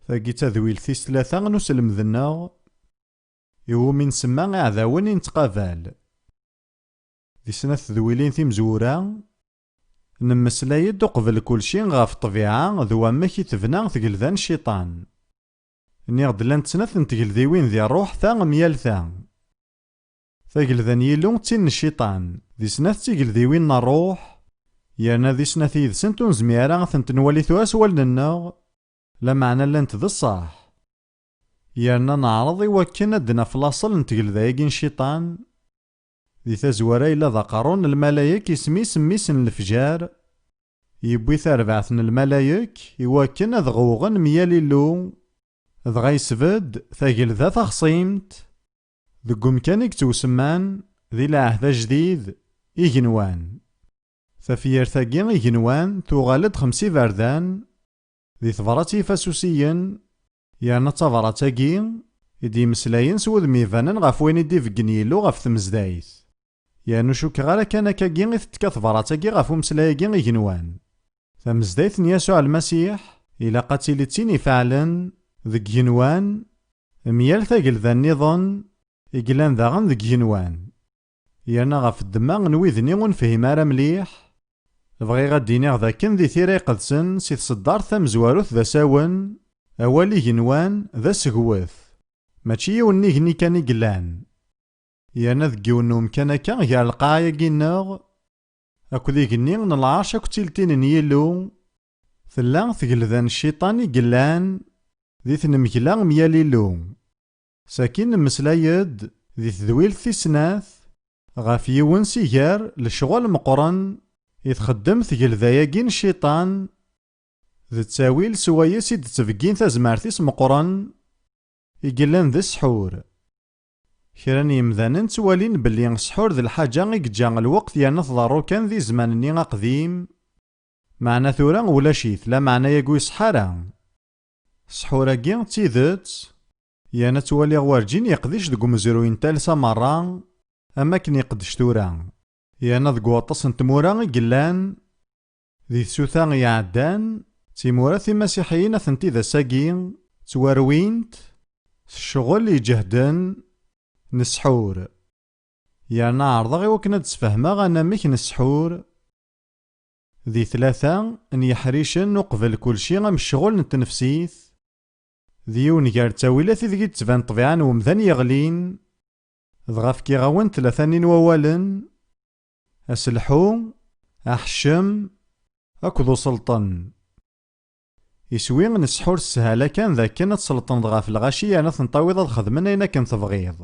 Tagi tadwilt-is tlata n uselmed-nneɣ iwumi nsemma iɛdawen i nettqabal. Di snat tedwilin timezwura nemmeslay-d uqbel kulci ɣef ṭṭbiɛa d wamek i tebna tgelda n cciṭan. Nniɣ-d llant snat n tgeldiwin di ṛṛuḥ ta myal ta. Tagelda n Yillu d tin n cciṭan, di snat tigeldiwin n ṛṛuḥ, yerna di snat yid-sent ur nezmi ara ad tent-nwali tura s wallen-nneɣ, lameɛna llant d ṣṣaḥ. Yerna neɛreḍ iwakken ad d-naf laṣel n tgelda-agi n cciṭan. Di tazwara yella d aqerru n lmalayek isem-is mmis n lefjar, yewwi tarbaɛt n lmalayek iwakken ad ɣewɣen myal Illu, dɣa yesbedd tagelda taxṣimt deg umkan i yettwsemman di lɛehd ajdid igenwan. Tafyirt-agi igenwan tuɣal-d 5 iberdan di tebrat yifasusiyen, yerna d tabrat-agi i d-yemmeslayen s wudem ibanen ɣef win i d-ibeggen Yillu ɣef tmezdayt. Yerna ur cukkeɣ ara kan akkagi i tettka tebrat-agi ɣef umeslay-agi igenwan. Tamezdayt n Yasuɛ Almasiḥ ilaq ad tili d tin ifɛlen deg yigenwan myal tagelda-nniḍen i yellan daɣen deg yigenwan. Yerna ɣef ddemma n wid-nni ur nefhim ara mliḥ, bɣiɣ ad d-iniɣ dakken di tira iqedsen si tṣeddart tamezwarut d asawen, awal igenwan d asegwet, mačči yiwen n igenni kan i yellan. Yerna deg yiwen n umkan akka gar lqaɛa-agi-nneɣ akked igenni n lɛarc akked tiltin n Yillu, tella tgelda n cciṭan i yellan di tnemgla myal Illu. Sakin nemmeslay-d di tedwilt tis snat ɣef yiwen si gar lecɣwal meqqren i txeddem tgelda-agi n cciṭan d ttawil swayes i d-ttbeggin tazmart-is meqqren i yellan d ssḥur. Kra n yimdanen ttwalin belli ssḥur d lḥaǧa i yeǧǧa lweqt yerna tḍerru kan di zzman-nni aqdim, meɛna tura ulac-it, lameɛna yagi ur iṣeḥḥa ara. Ssḥur-agi d tidet, yerna ttwaliɣ werǧin yeqdic deg umezruy n talsa merra am akken yeqdec tura. Yerna deg waṭas n tmura i yellan di tsuta i iɛeddan, timura timasiḥiyin atenti d ass-agi ttwarwint s ccɣel iǧehden n ssḥur. Yerna ɛerḍeɣ iwakken ad d-sfehmeɣ anamek n ssḥur di 3 n yeḥricen uqbel kulci am ccɣel n tnefsit, d yiwen gar ttawilat ideg i d-tban ṭṭbiɛa n umdan yeɣlin, dɣa fkiɣ-awen 3 n wawalen: aselḥu, aḥeccem akked uselṭen. Iswi n ssḥur sshala kan dakken ad tselṭneḍ ɣef lɣaci yerna tenṭawiḍ ad xedmen ayen akken tebɣiḍ.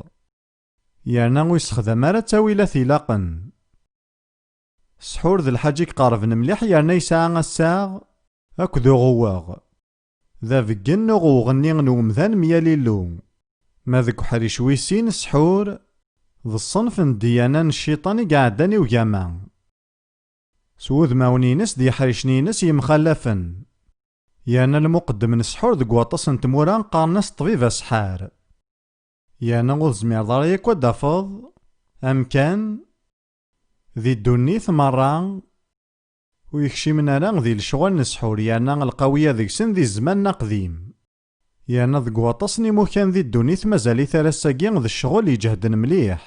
Yerna ur yessexdam ara ttawilat ilaqen. Ssḥur d lḥaǧa i iqerben mliḥ yerna yesɛa assaɣ akked uɣewwaɣ. D abeggen n uɣewwaɣ-nni n umdan myal Illu. Ma deg uḥric wis sin ssḥur d ṣṣenf n ddiyana n cciṭan i iɛeddan i ugama. S wudmawen-ines d yiḥricen-ines yemxallafen. Yerna lmuqeddem n ssḥur deg waṭas n tmura qqaren-as ṭbib asḥar. Yerna ur tezmireḍ ara yakk ad d-tafeḍ amkan di ddunit merra ur yekcimen ara di lecɣwal n ssḥur, yerna lqawiya deg-sen di zzman aqdim. Yerna deg waṭas n imukan di ddunit mazal-it ara ass-agi d ccɣel iǧehden mliḥ.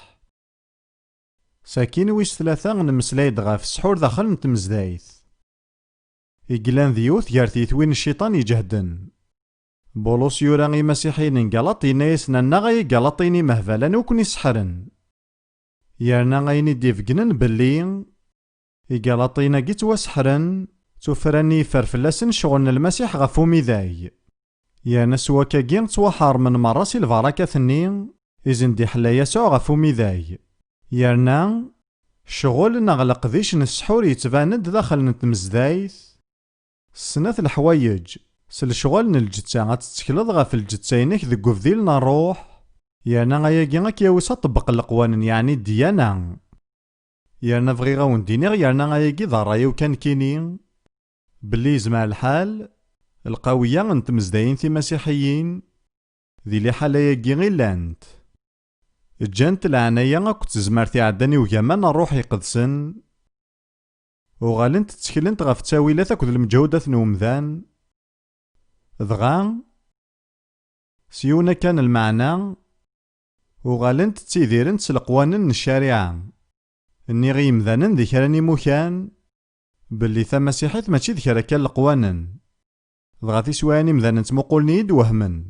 Sakin wis 3 nemmeslay-d ɣef ssḥur daxel n tmezdayt. I yellan d yiwet gar tiyitwin n cciṭan iǧehden. Bulus yura i Masiḥiyen n Galat yenna-asen annaɣ ay Galaṭin imehbalan ukun iseḥḥren. Yerna ayen i d-ibegnen belli i Galaṭin-agi ttwaseḥḥren, tufra-nni yeffer fell-asen ccɣel n lmasiḥ ɣef umidag. Yerna s wakkagi ttwaḥeṛmen merra si lbarakat-nni izen d-iḥella Yasuɛ ɣef umidag. Yerna ccɣel neɣ leqdic n ssḥur yettban-d daxel n tmezdayt snat leḥwayeǧ s lecɣwal n lǧetta ad tettekleḍ ɣef lǧetta-inek deg ubdil n ṛṛuḥ, yerna ayagi ad k-yawis ad tṭebbeq leqwanen yeɛni ddiyana. Yerna bɣiɣ ad wen-d-iniɣ yerna ayagi d ṛṛay-iw kan kini belli yezmeɛ lḥal lqawiya n tmezdayin timasiḥiyin di liḥala-agi i llant. Ǧǧant leɛnaya akked tezmert iɛeddan i ugama n ṛṛuḥ iqedsen, uɣalent tteklent ɣef ttawilat akked lmeǧhudat n umdan, dɣa سيونا كان المعنى وغالنت تيديرنت سلقوانن الشريعة اني غيمذانن ذي كراني موكان باللي مسيحيت ماشي ذي كرا كان لقوانن ضغاثي سواني مذان نتمقلنيد وهمن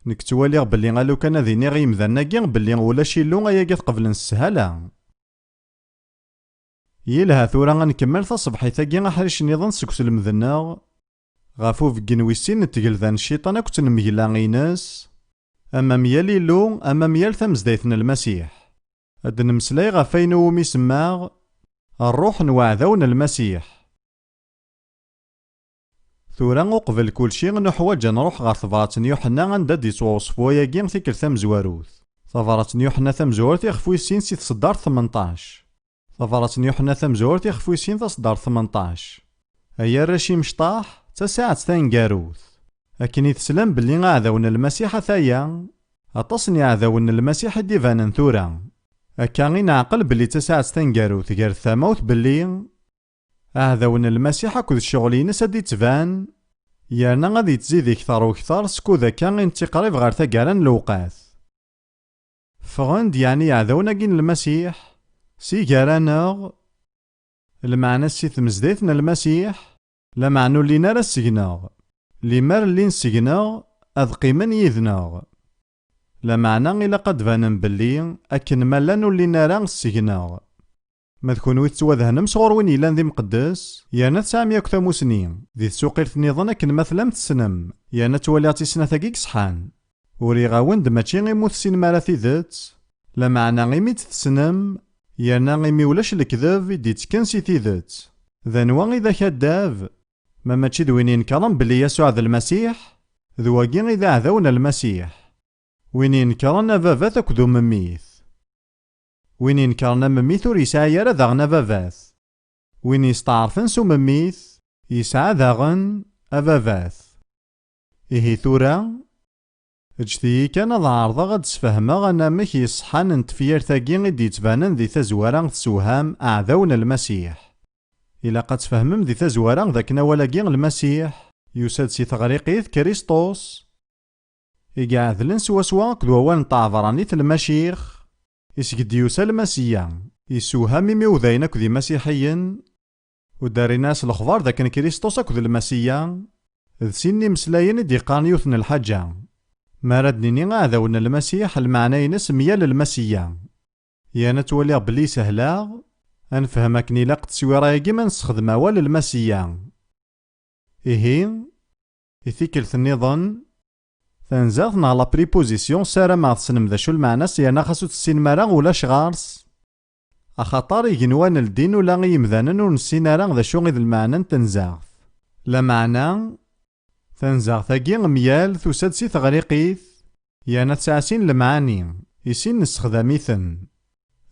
نكتوالي باللي غالو كان ذيني غيمذاناكي باللي ولا شيلو غياكي قبل السهالة يلها ثورا غنكمل تصبحيتاكي غحريش نظن سكس المذناغ غافو فكين ويسين نتقلذان الشيطان كنت نميلا غيناس أما ميال إلو أما ميال تمزدايثن المسيح أد نمسلاي غفاين ومي سماغ الروح نوعذون المسيح ثورا وقبل كل شيء نحواج نروح غار ثفرات يوحنا غندا دي توصفو ياكي ثيكل ثمزواروث ثفرات يوحنا ثمزورت يخفو يسين سي تصدار 18 ثفرات يوحنا ثمزورت يخفو يسين تصدار 18 هيا راشي مشطاح تساعة ثانكاروث لكن يتسلم باللي غاذاون المسيح ثايا أتصني عذاون المسيح ديفانا ثورا أكا غي نعقل باللي تساعة ثانكاروث غير ثاموت باللي عذاون المسيح أكد الشغلين سادي تبان يانا غادي تزيد كثر وكثر سكو ذاكا غين تقريب غير ثاكاران لوقاث فغند يعني عذاونا كين المسيح سي كاراناغ المعنى سي تمزديثنا المسيح لا معنو اللي نرى السجناغ لي مار اللي نسجناغ أذ قيمن يذناغ لا معنى إلا قد فانن باللي أكن مالانو اللي نرى السجناغ ما تكون ويتسوذهنم صغر وين يلان ذي مقدس يانا 900 سنين ذي السوق نظن أكن مثلا تسنم يانا توالياتي سنة ثاقيك صحان وري غاوند ماشي غيموت سين مالا ثيذات لا معنى غيمي تتسنم يانا غيمي ولاش الكذاب دي تكنسي ثيذات ذنوا إذا كداف ما ماشي دوين ينكرم بلي يسوع ذا المسيح ذواقين إذا عذونا المسيح وين ينكرنا فافات أكذو مميث وين ينكرنا مميث ور يسعى يرى ذاغنا فافاث وين يستعرفن سو مميث يسعى ذاغن أفافاث إيه ثورا اجتي كان ذا عرضا غد سفهما أنا مك يصحان نتفير ثاقي غد يتبانن ذي تزوارا تسوهام أعذون المسيح إلا قد تفهمم ذي تزوارا ذاك نوالاقي المسيح يساد سي تغريقيث كريستوس إقاعذلن سوا سوا كدوان طعفرانيث المشيخ إسقد يوسى المسيا يسوها ميمي وذاين أكذي مسيحيين وداري ناس الأخبار ذاك كريستوس أكذ المسيا ذ سيني مسلاين ديقان يوثن الحاجة ما ردني غاذاون المسيح المعنى ينس ميال المسيا يانا تولي بلي سهلا أنفهمك نيلاق تسويرايا كيما نسخدم أوال المسيا إيه إثيكل النظام تنزاثنا على بريبوزيسيون سارة ما تسنم ذا شو المعنى سيانا خاصو تسين مرا ولا شغارس أخطار يجنوان الدين ولا غيمذانا ونسين راه ذا شو غيد المعنى تنزاث لا معنى تنزاث أكي ميال ثوساد سي تغريقيث يانا تسعسين المعاني يسين نستخدميثن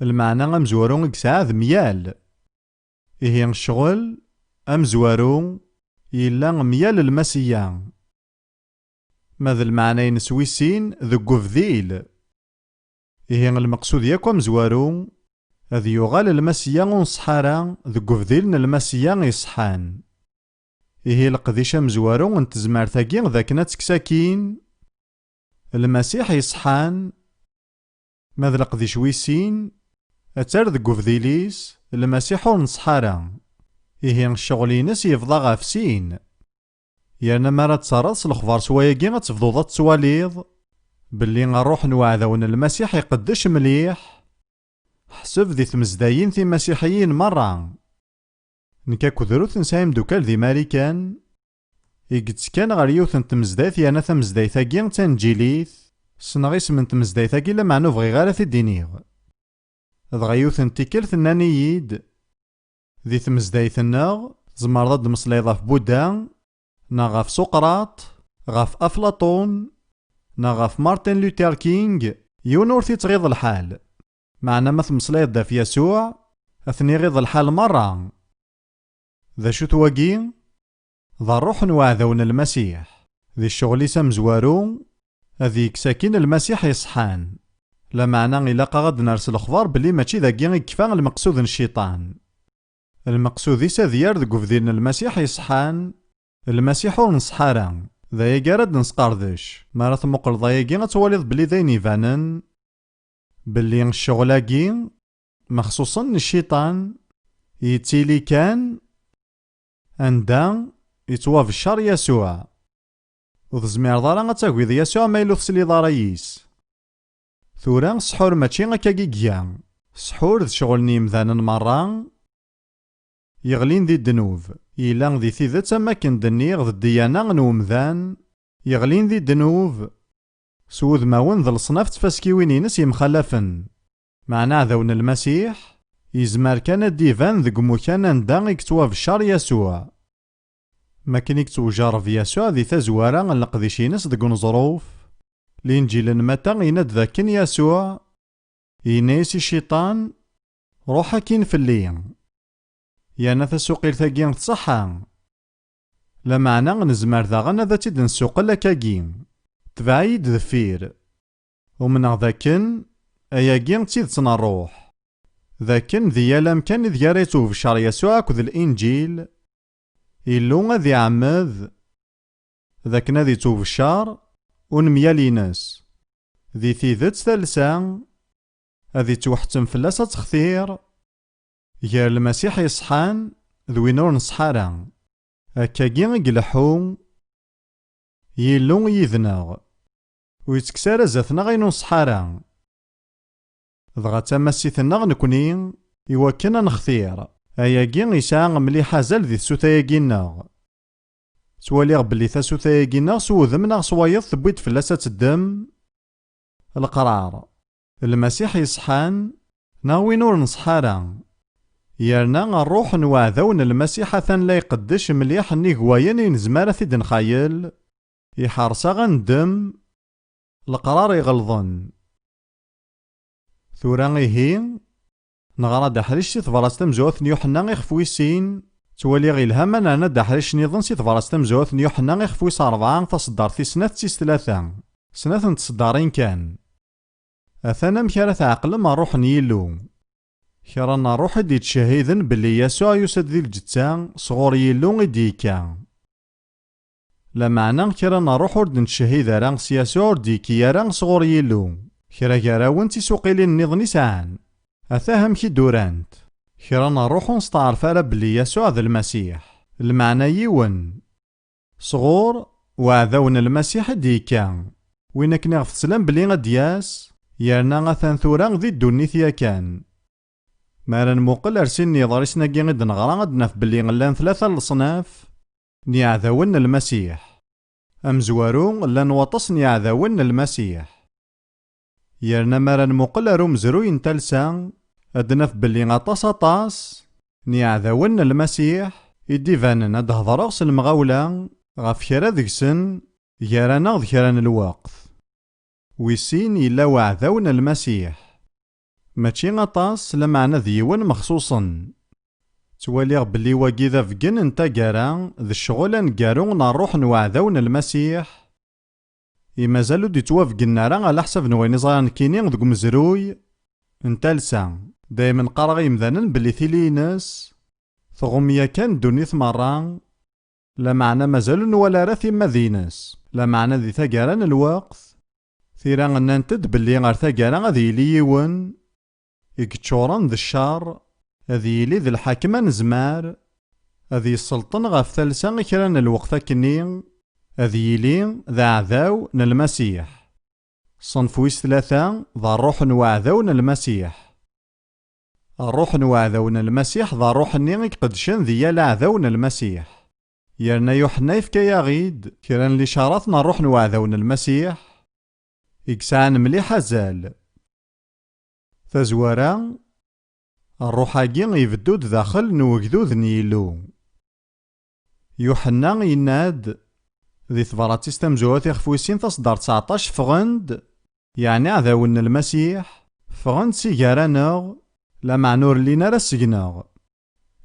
المعنى أمزورو إكساذ ميال إيه الشغل أمزورو إلا ميال المسيا ماذا المعنى ينسويسين ذو قفذيل إيه المقصود ياكم زوارو هذي يغال المسيا ونصحارا ذو قفذيل المسيا يصحان إيه القذيشة مزوارو ونتزمار ثاقين ذاكنا تكساكين المسيح يصحان ماذا القذيش ويسين أتار ذو قفذيليس المسيح ونصحارا إيه الشغلينس يفضى غافسين يانا ما راه تصرص الأخبار سواياكي غتفضو تسواليض باللي غنروح نوعذون المسيح يقدش مليح حسب ذي تمزداين ذي مسيحيين مرة نكا كذروث نسايم دوكال ذي ماريكان يقدس كان غير يوثن تمزدايث يانا تمزدايثاكي تنجيليث سنغيس من تمزدايثاكي لا معنو بغي غير في الدينيغ دغا يوثن تيكل ثنانييد ذي تمزدايثنا زمر ضد مصليضة في بودا نا غاف سقراط غاف أفلاطون نا غاف مارتن لوثر كينغ يونورثي تغيض الحال معنا ما تمصليض دا في يسوع أثني غيض الحال مرة ذا شو تواقي ذا الروح نوعذون المسيح ذي الشغل سمزوارو هذيك ساكين المسيح يصحان لا معنى إلا غاد نرسل الأخبار بلي ماشي ذاكي كفا المقصود الشيطان المقصود يسا ذيار ذو قفذين المسيح يصحان المسيح ونصحارا ذايا راد نسقردش مرة تمقل ضايقي غتواليض بلي داين يبانن بلي الشغلاكي مخصوصا الشيطان يتيلي كان عندها يتوافشر يسوع وتزمير ضارا غتاكويض يسوع ما يلو تسلي ضارايس ثورا سحور ماشي غكاكيكيا سحور ذ شغل نيمذان مرة يغلين ذي الدنوب إلا ذي ثيذت أما كن دنيغ ذي الديانة نومذان يغلين ذي الدنوب سوذ ماون ذي الصناف تفاسكيوين ينس يمخلفن معنى ذون المسيح يزمر كان الديفان ذي قموكان اندا يكتوى بشار يسوع ما كان يكتو جارف يسوع ذي تزوارا نقديشينس ذي قنظروف الإنجيل متى يند ذاكن يسوع ينايس الشيطان روحا كين في اللين يانا تسوقير ثاقين تصحا لمعنى نزمر ذاغن ذا تيد نسوق لكاكين تبعيد ذفير ومن ذاكن أياكين تيد تنروح ذاكن ذي يالام كان ذي ياريتو في شار يسوع كذ الإنجيل إلو ذي عمذ ذاك ذي توف الشار ونميالينس ذي ثيذت ثالثا هذي توحتم فلاسة تخثير يا المسيح يصحان ذوينور نصحارا هكاكي يقلحو يلو يذنغ ويتكسار زاتنا غينو نصحارا ضغا تمسيثنا نكوني يوكنا نخثير أياكي يساع مليحة زال ذي السوتاياكينا تواليغ بلي ثاسوتاياكينا سوذمنا صوايض ثبويت فلاسة الدم القرار المسيح يصحان ناوينور نصحارا يرنا الروح نوعذون المسيح ثان لا يقدش مليح نيقواين ينزمارة ثيد نخايل يحارسا غندم القرار يغلظن ثورا هي نغرا دحريش سي تفراس تمزوث يوحنا يخفويسين توالي غي الهمان انا دحريش نيظن سي تفراس تمزوث يوحنا يخفويس 4 تصدر في سنة تيس 3 سنة تصدارين كان أثانا مكارة عقل ما روح نيلو كرانا روح دي تشهيذن بلي يسوع يسد ذي الجتان صغور يلو ديكا لمعنى كرانا روح ورد نتشهيذ رانس يسوع ديكي رانس صغور يلو كرا كراون تيسوقيلين نظني ساعن أثاهم كي دورانت كرانا روح نستعرف بلي يسوع ذا المسيح المعنى يون صغور وعذون المسيح ديكا وين كنا غفتسلام بلي غدياس يرنا غثان ثورا ذي الدنيثيا كان مالا نموقل أرسلني ضارسنا كي غد نغرا غد نف بلي غلان 3 الصناف نيعذون المسيح أمزوارو لان وطس نيعذون المسيح يرنا مالا نموقل أروم زرو ينتلسا أدنف بلي غطاس أطاس نيعذون المسيح إديفانن أدهضرغس المغاولة غف كرا ذكسن يرانا ذكران الوقت ويسين إلا وعذون المسيح ماشي غطاس لمعنى ذيون مخصوصا تواليغ بلي واقي ذا فقن انتا قارا ذي الشغل نقارو نروح نوعذون المسيح يمازالو دي توافقنا راه على حسب نوين زغان كينين ذو مزروي انتا لسا دايما قرغي مذانن بلي ثيلينس ثغمية كان دونيث مرة لا معنى مازالو نوالا راثي مذينس لا معنى ذي ثقاران الوقت ثيران ننتد بلي غار ثقاران غذي ليون يكتشوران ذي الشار هذي يلي ذي الحاكمة نزمار هذي السلطن غاف ثالثا كران الوقت كنين هذي يلي ذا عذاو المسيح صنفويس 3 ذا الروح نوعذو المسيح الروح نوعذو المسيح ذا الروح نيغ قدشن ذي يالا عذو المسيح يرنا يوحنا يفكا غيد كران لي شارطنا الروح نوعذو المسيح إكسان مليحة زال تزوارا الروحاقي يبدود داخل نوكذوذ نيلو يوحنا يناد ذي ثبراتيس تمزوات يخفويسين تصدر 19 فغند يعني عذاون المسيح فغند سيجاراناغ لا معنور لينا رسقناغ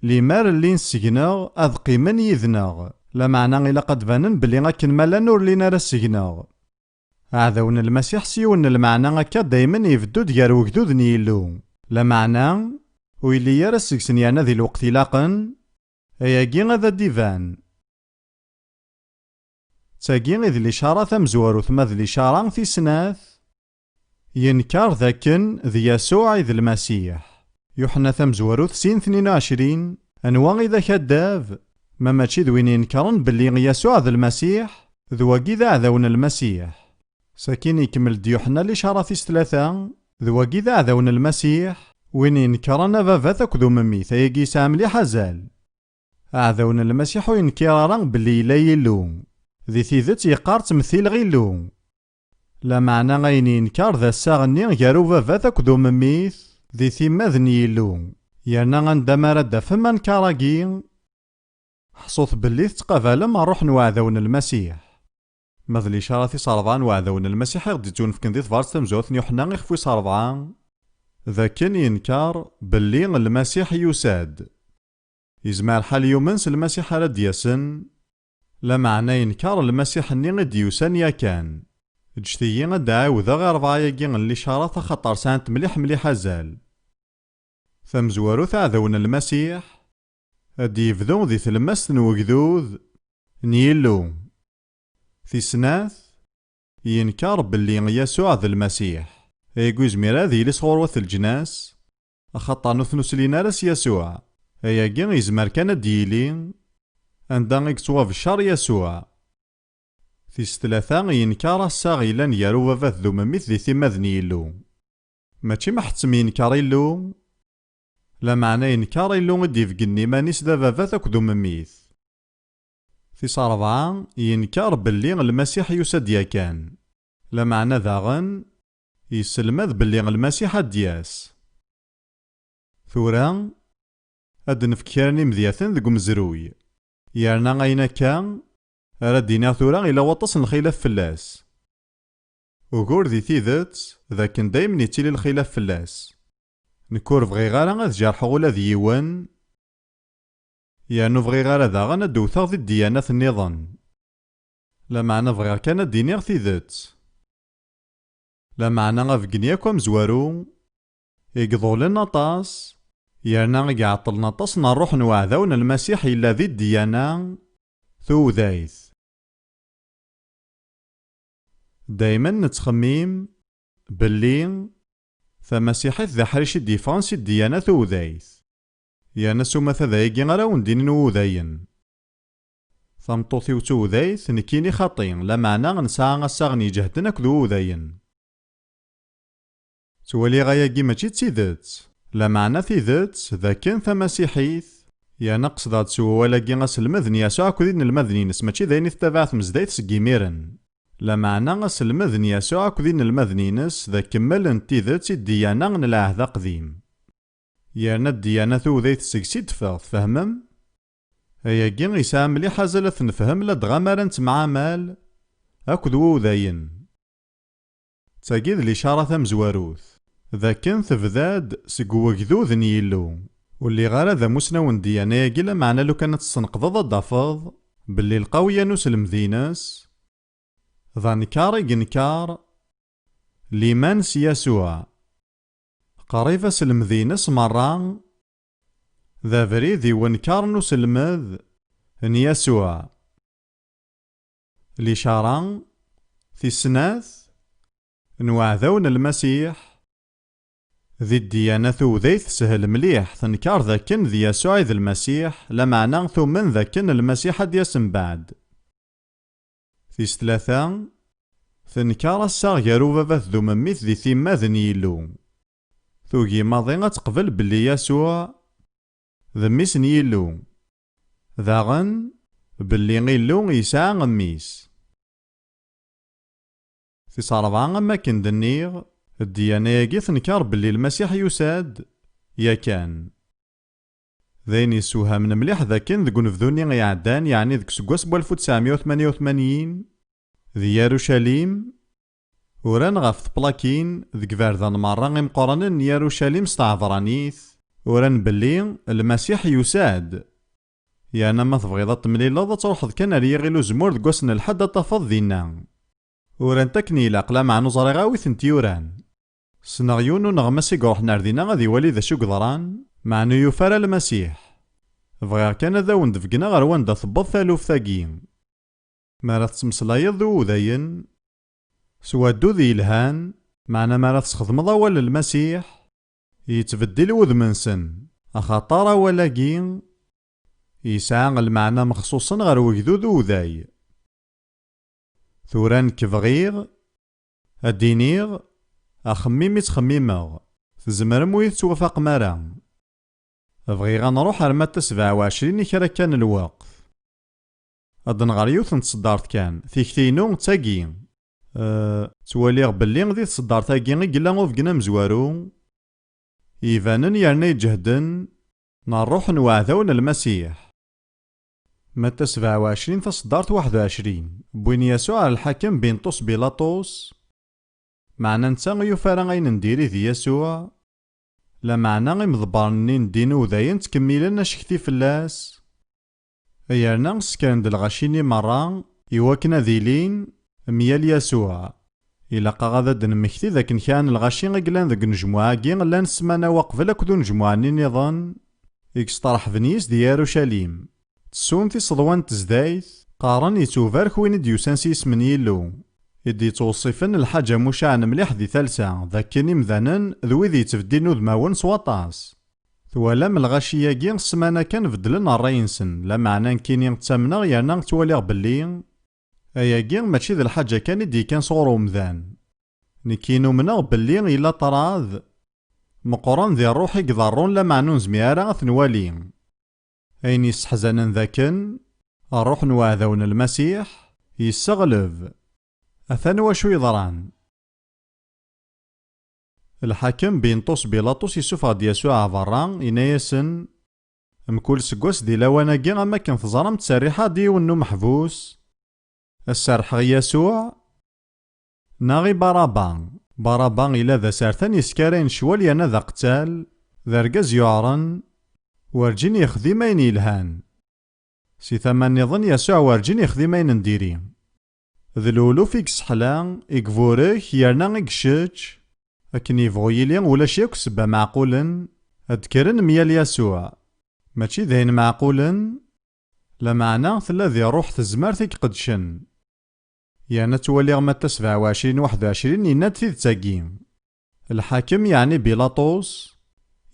ليمار اللي نسقناغ أذ قيمن يذناغ لا معنى إلا قد بانن بلي غاكن مالا نور لينا رسقناغ عذاون المسيح سيون المعنى غاكا دايما يبدود غير وكذوذ نيلو لا معنى ويلي يرسك سنيانا ذي الوقت لاقن أياكي غادا ديفان تاقي إذ الإشارة تمزوروث ما ذي الإشارة تيسناث ينكر ذاكن ذي يسوع إذ المسيح. يوحنا تمزوروث سين 22 أنواع إذا كداف ما ماشي ذوين ينكرن باللي يسوع ذي المسيح ذواقي ذا عذاون المسيح. ساكين يكمل ديوحنا الإشارة تيس 3 ذواقي ذا عذاون المسيح وين ينكرن فافا تاكدو ممي ثايقي ساملي حزال عذاون المسيح وينكرن باللي لا يلو ذي ثيذت يقار تمثيل غيلو لا معنى غين ينكر ذا الساغني غيرو فافا تاكدو مميث ذي ثيما ذني يلو يانا عندما رد فما نكاراكي حصوث باللي تقابل مع روح وعذاون المسيح. ماذا الإشارة صارفان وعذاون المسيح غدي تونفكن ذي ثفارس تمزوث نيوحنا غيخفوي صارفان ذاكن ينكر باللي المسيح يساد يزمع الحال يومنس المسيح على دياسن لا معنى ينكر المسيح اني غد يوسان يا كان اجتيين غد عاوذا غير ربعاياكي الإشارة خطر سانت مليح زال ثمزوارو عذاون المسيح هاد يفذو ذي ثلمست وقذوذ نيلو في سناث ينكر باللي يسوع ذا المسيح ايقو زميرا ذي لصغروة الجناس أخطى نثنس لينا راس يسوع اياقي يزمر كان ديلي عندما يكسوا في الشر يسوع في ستلاثة ينكر الساغيلا يارو فافاث ذو مميث ذي ثما ذنيلو ماشي محتم ينكر يلو لا معنى ينكر يلو غدي يفقني مانيس ذا فافاث أكدو مميث في صار ينكر باللي المسيح يسد يا كان لا معنى ذاغن يسلمذ باللي المسيح دياس ثورا هاد نفكرني مذياثن ذو مزروي يارنا غينا كان ردينا ثورا إلا وطس الخلاف فلاس وقور ذي ثيذت ذاكن دايما يتيلي الخلاف فلاس نكور فغي غارا غاذ جارحو ولا ذيوان يانو فغي غارا ذا غانا دوثاغ ذي الديانات النظام لا معنى فغي كان دينيغ ثيذت لا معنى غافقنياكو مزوارو يقضولنا طاس يارنا غيعطلنا طاس نروح نوعذاون المسيح إلا ذي الديانة ثو ذايث دايما نتخميم باللي فمسيحيث ذا حريش الديفانس الديانة ثو ذايث يانا سوما ثاذايقي غراون دينين وذاين ثمطوثي وتو ذايث نكيني خاطين لا معنى غنساعة غساغني جهدنا كذو ذاين توالي غاياقي ماشي تسيدت لا معنى ثيذت ذاكن فمسيحيث يا نقص ذات سوا ولاكي غاس المذني يسوع كذين المذني نس ماشي ذاين تتابعت مزدايت سكيميرن لا معنى غاس المذني يسوع كذين المذني نس ذا كمل انتيذت الديانة غن العهد قديم يانا الديانة ثو ذايت سكسيد فهمم هياكي غيسا مليح زالت نفهم لاد غامر نتمعامل اكد وو ذاين تاقيد الإشارة مزواروث ذاكن تفذاد سقوا كذوذ نيلو واللي غارة ذا مسنون ديانة يقلا معنا لو كانت السنقضة الضفاض باللي القوية نوس المذينس ذا نكار ينكار ليمانس يسوع قريفة المذينس مرة ذا فريذي ونكار نوس المذ ان يسوع الإشارة في السناث نوعذون المسيح ذي الديانة ثو ذيث سهل مليح ثنكار ذاكن ذي يسوع ذي المسيح لا معنى ثو من ذاكن المسيح دياسن بعد في ثلاثة ثنكار الساغ يارو فافاث ذو مميث ذي ثيما ذنيلو ثو جيماضي تقبل باللي يسوع ذميس نيلو ذاغن باللي غيلو يساع غميس في صاربعا أما كندنيغ الديانة ياكي تنكر باللي المسيح يساد يا كان ذين يسوها من مليح ذاكن ذكو نفذوني غيعدان يعني ذك سكواس ب 1988 ذي يروشاليم وران غاف بلاكين ذك فاردان مرة غيمقرنن يروشاليم ستعذرانيث وران باللي المسيح يساد يعني ما تبغيض تمليلا تروح كان ريغيلو زمور ذكواسن الحد تفض ذينا وران تكني لاقلا مع نظري غاوي ثنتيوران سنغيونو نغمسي قروح ناردينا غادي يولي ذا شو قدران مع نو يفارى المسيح بغير كان ذا وندفقنا غير واندا ثبض ثالوف ثاقين مارا تسمسلايض ذو ذاين سوادو ذي الهان معنا مارا تسخدمض أول المسيح يتبدل وذمنسن أخاطر ولاقين يسعى المعنى مخصوصا غير وجدو ذو ذاي ثوران كبغيغ أدينيغ أخميمي تخميمغ تزمر مويت توفاق مرا بغيغ نروح رمات 27 كرا كان الوقت أدنغار يوث نتصدارت كان تيكتينو تاقي تواليغ بلي غدي تصدار تاقي قلا غوفقنا مزوارو يفانن يرني جهدن نروح نوعذون المسيح متى 27 تصدارت 21 بوين يسوع الحاكم بينطوس بيلاطوس معنا نتا يفارا غين نديري ذي يسوع لا معنا غي مضبرني ندينو ذاين تكميلنا شكتي فلاس ايرنا سكان دلغاشيني مرة يواكنا ذيلين ميال يسوع إلا غادا دنمكتي ذاك كان الغاشي غيقلان ذاك نجموعا كي لان السمانة وقفل كدو نجموعاني نظن يكسطرح بنيس دي يروشاليم تسون في صدوان تزدايث قارن يتوفر كوين ديوسان سيس من يلو يدي توصفن الحاجة مشاعن مليح ذي ثالثة ذاك كيني مذانن ذوي ذي تفدينو ذماون سواطاس ثوالا من الغاشية كي السمانة كان فدلن الرئينسن لا معنى كيني تامنا يانا تواليغ بلي اياكي ماشي ذي الحاجة كان دي كان صورو مذان نكينو منغ بلي إلا طراذ مقران ذي الروح يقدرون لا معنون زميارا ثنوالي اين يستحزنن ذاكن الروح نواذون المسيح يستغلب أثان واشو يضران الحاكم بينطوس بيلاطوس يسوف غد يسوع برا ينايسن مكول سكوس دي لواناكي اما كان تزرم تسريحة دي ونو محبوس السرح يسوع ناغي بارابان إلا ذا سارتان يسكارين شوال يانا ذا قتال ذا رقاز يعرن ورجين يخذي ماين يلهان سي ثمان نظن يسوع ورجين يخذي ماين نديري ذلولو فيك سحلان إكفوريك يرنا إكشيتش أكن يفغيلي ولا شيك سبا معقولا أذكرن ميال يسوع ماشي ذهين معقولا لا معنى ثلا ذي روح تزمارتك قدشن يعني تولي غمتا 27 21 ينات في تاقيم الحاكم يعني بيلاطوس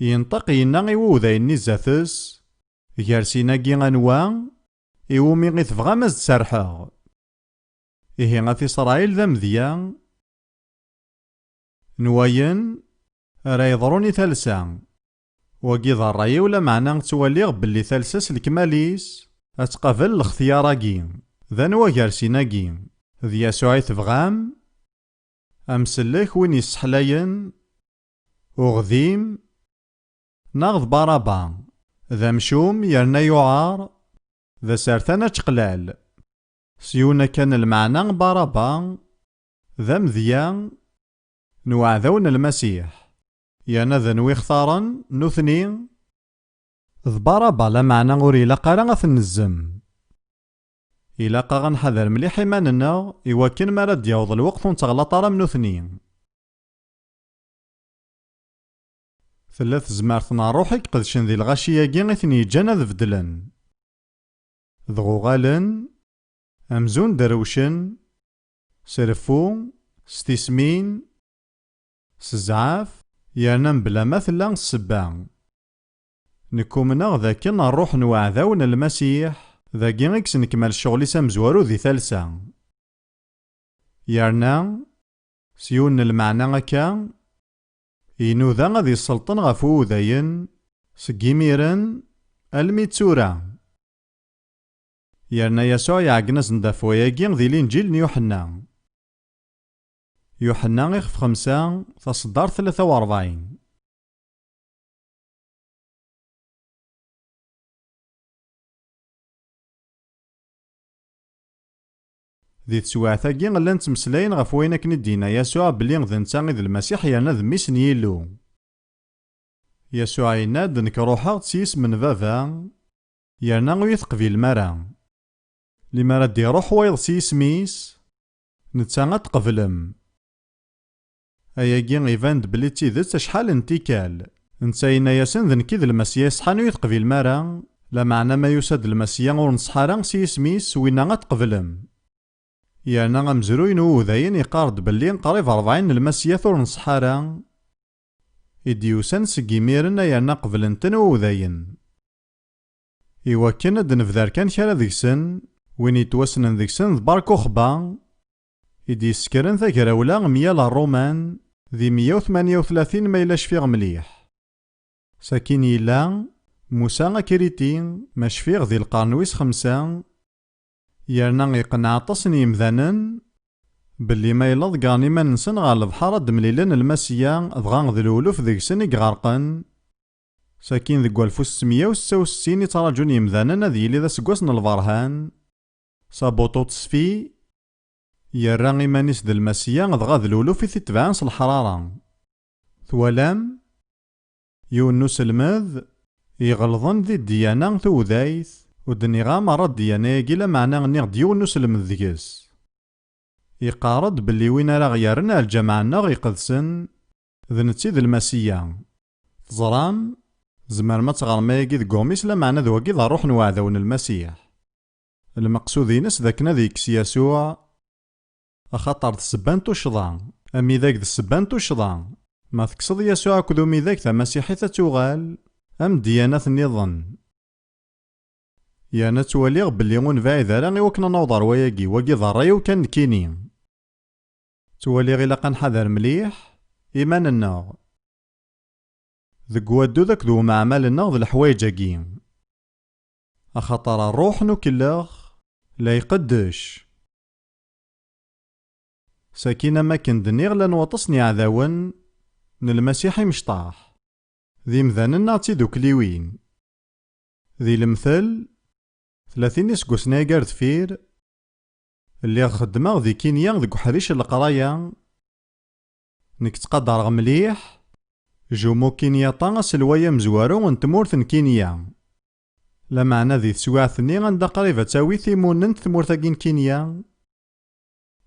ينطق ينا يوذايني زاثس غارسينا كي غنوا يومي غي تبغى ماز تسرحاغ إيه غا في إسرائيل ذا مذيا نواين راه يضروني ثالثا وكي ضراي ولا معنى توليغ باللي ثالثاس الكماليس أتقابل الاختياراكي ذا نوا غارسيناكي ذي يسوع تبغام أمسلك وين يسحلاين وغذيم ناغذ بارابا ذا مشوم يرنا يعار ذا سارتانا تقلال سيونا كان المعنى بارابا ذا مذيان نوعذون المسيح يانا ذا نوي اختارن نثني ذ بارابا لا معنى غوري لا قرا النزم إلا غنحذر مليح إيماننا إواكن ما راد يوض الوقت ونتغلط راه منو ثنين ثلاث زمارتنا روحك قدشن ذي الغاشية كي ثني جانا ذفدلن ذغوغالن أمزون دروشن سرفو ستسمين سزعاف يرنم بلا مثلا السبان نكومنا ذاكن نروح نوعذون المسيح ذاكي غيكس نكمل الشغل سامزوارو ذي ثالثة يرنا سيون المعنى غكا إنو ذا غادي السلطن غفو ذاين سكيميرن الميتسورا يرنا يسوع يعقنس ندافو ياكي ذي الإنجيل يوحنا يوحنا 5 تصدر 43 ذي تسواعتاكي غلان تمسلاين غف وين أكن الدينا يسوع بلي ذا نتا ذي المسيح يانا ذ ميسن يلو يسوع يناد نك روحا تسيس من بابا يانا ويثق في المرا لما راد يروح ويض سيس ميس نتا تقبلم أياكي غيفاند بلي تيدت شحال انتكال نتاينا ياسن ذن كيد المسيح صحانو يثق في المرا لا معنى ما يساد المسيح ور نصحارا سيس ميس وينا تقبلم يانا أمزروين وذاين يقارد بلي قريب 40 المسيات ور نصحارا إديوسان سقيميرن يانا قبلنتن وذاين. إوا كان ad نفذر كان كرا ذيكسن وين يتوسنن ذيكسن ضبارك وخبا إدي يسكرن تاكراولا ميال الرومان ذي 138 ميلاش فيغ مليح. ساكين يلا موسى أكريتين ماش فيغ ذي القرنويس 5 يرنا يقنع تصن يمذانن باللي ما يلض قاني ما ننسن غال البحر دمليلن المسيا ضغان ذي الولوف ذيكسن يقغرقن. ساكين ذي 1666 يتراجون يمذانن ذي يلي ذا سقوسن البرهان صابوطو تصفي يرا إيمانيس ذا المسيا ضغا ذي الولوف يتبعان الحرارة. ثوالام يونس المذ يغلظن ذي الديانة ثوذايث ودنيغا مرة الديانة يقيلا معنى غنيغ ديونس المذ ذيكس يقارد باللي وين راه غيارنا الجماعة ناغ يقدسن ذا نتي ذا المسيا. تزرام زمر ما تغار ما يقي ذا قوميس لا معنى ذا وقي ذا روح نوعذون المسيح. المقصود ينس ذاكنا ذيكس يسوع أخاطر تسبانتو شضان أمي ذاك ذا السبانتو شضان ما تقصد يسوع كذومي ذاك ذا مسيحي تتوغال أم ديانات النظام. يانا تواليغ باللي غون فايد راني وكنا نوضر وياقي وقي ضريو كان كيني تواليغ إلا قنحذر مليح إيمان الناغ ذك وادو ذاك ذو معمال الناغ ذا الحوايج اقي أخاطر الروح نوكلاغ لا يقدش. ساكينة ما كندنيغ لان وطسني عذاون من المسيحي مشطاح ذي مذاننا تيدو كليوين ذي المثل 30 سكوسنا يقار دفير اللي خدمه ذي كينيا ذي حريش القرايا نك تقدر مليح جومو كينيا طاس الوايا مزوارو ونتمورث كينيا لا معنى ذي تسواعثني غندا قريبة تاوي ثيموننت ثمورثاكين كينيا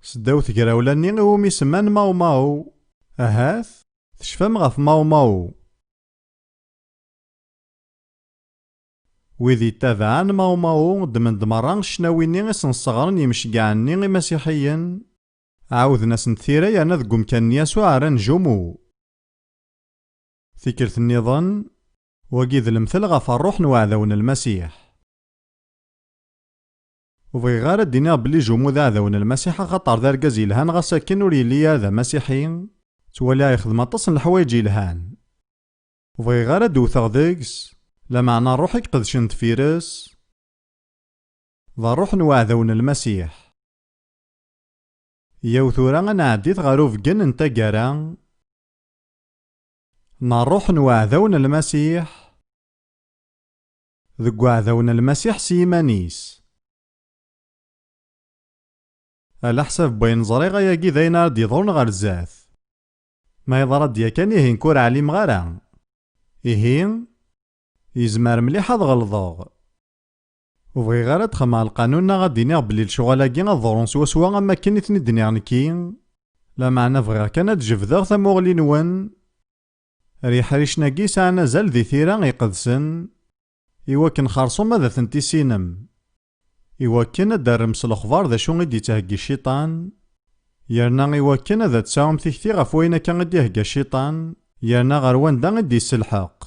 سداو ثقراولاني غومي سمان ماو ماو أهاث تشفام غف ماو ماو ويذي تابعان ماو ماو دمن دمران شناويني اسن الصغرن يمشقعني مسيحيا عاوذ ناس نثيرا يانا ذقوم كان ياسو عران جومو فكرة النظام وقيذ المثل غف الروح نوعذون المسيح. وبغي غار الدنيا بلي جومو ذا عذون المسيح خطر ذا رقازي لهان غساكن وريلي هذا مسيحي تولي يخدم اتصن الحوايج لهان. وبغي غار دوثغ ذيكس لا معنى روحك قدشن تفيرس ذا روح نوعذون المسيح. يوثورا نعديت غاروف جن انت قران نروح نوعذون المسيح ذق وعذون المسيح سيمانيس على حسب بين زريغا ياقي ذينا ديضون غار الزاث ما يضرد يكان يهين كور عليم غارا يهين يزمر مليح هاد غلظوغ وبغي غير تخمع القانون غادي بلي الشغلاكي غضرون سوا سوا اما كان يثني الدنيا نكين لا معنى بغير كانت جفدغ ثموغلي نوان ريح ريشناكي ساعنا زال ذي ثيرا يقدسن إوا كان خارصو ماذا ثنتي سينم إوا كان دارمس الأخبار ذا شو غدي تهجي الشيطان يرنا إوا كان ذا تساوم تيكتي غف وين كان غدي يهجي الشيطان يرنا غروان دا غدي يسلحق.